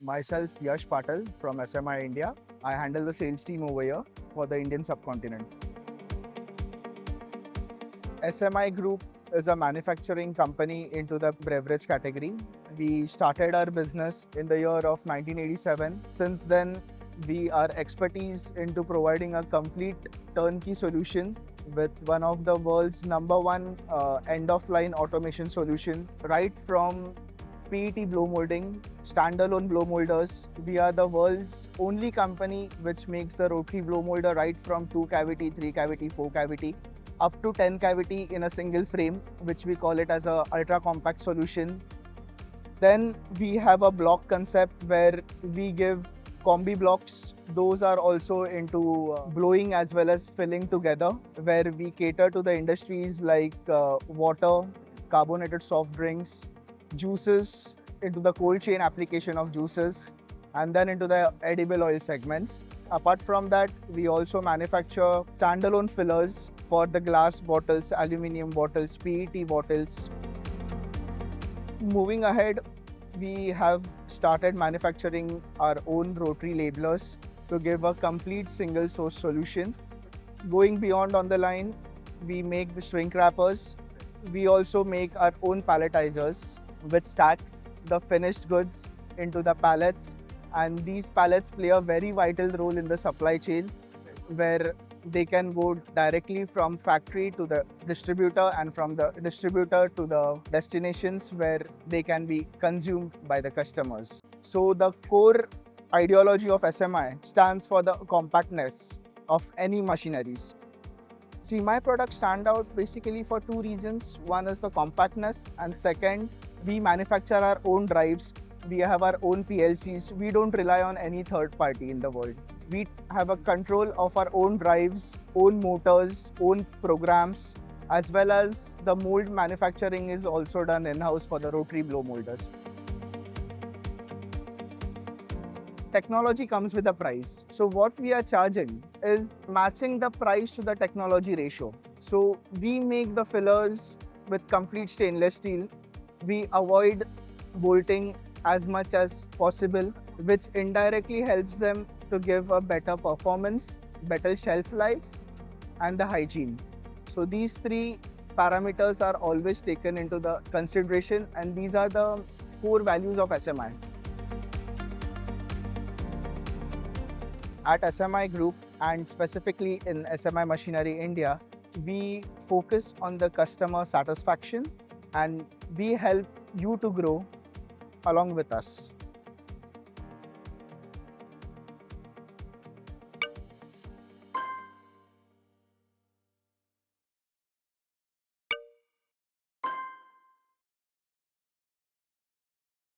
Myself, Yash Patel from SMI India. I handle the sales team over here for the Indian subcontinent. SMI Group is a manufacturing company into the beverage category. We started our business in the year of 1987. Since then, we are expertise into providing a complete turnkey solution with one of the world's number one end-of-line automation solution, right from PET blow molding, standalone blow molders. We are the world's only company which makes the rotary blow molder right from 2 cavity, 3 cavity, 4 cavity, up to 10 cavity in a single frame, which we call it as a ultra compact solution. Then we have a block concept where we give combi blocks. Those are also into blowing as well as filling together, where we cater to the industries like water, carbonated soft drinks, juices, into the cold chain application of juices, and then into the edible oil segments. Apart from that, we also manufacture standalone fillers for the glass bottles, aluminium bottles, PET bottles. Moving ahead, we have started manufacturing our own rotary labelers to give a complete single source solution. Going beyond on the line, we make the shrink wrappers. We also make our own palletizers, which stacks the finished goods into the pallets. And these pallets play a very vital role in the supply chain, where they can go directly from factory to the distributor and from the distributor to the destinations where they can be consumed by the customers. So the core ideology of SMI stands for the compactness of any machineries. See, my products stand out basically for two reasons. One is the compactness, and second, we manufacture our own drives. We have our own PLCs. We don't rely on any third party in the world. We have a control of our own drives, own motors, own programs, as well as the mold manufacturing is also done in-house for the rotary blow molders. Technology comes with a price. So what we are charging is matching the price to the technology ratio. So we make the fillers with complete stainless steel. We avoid bolting as much as possible, which indirectly helps them to give a better performance, better shelf life, and the hygiene. So these three parameters are always taken into the consideration, and these are the core values of SMI. At SMI Group, and specifically in SMI Machinery India, we focus on the customer satisfaction and we help you to grow along with us.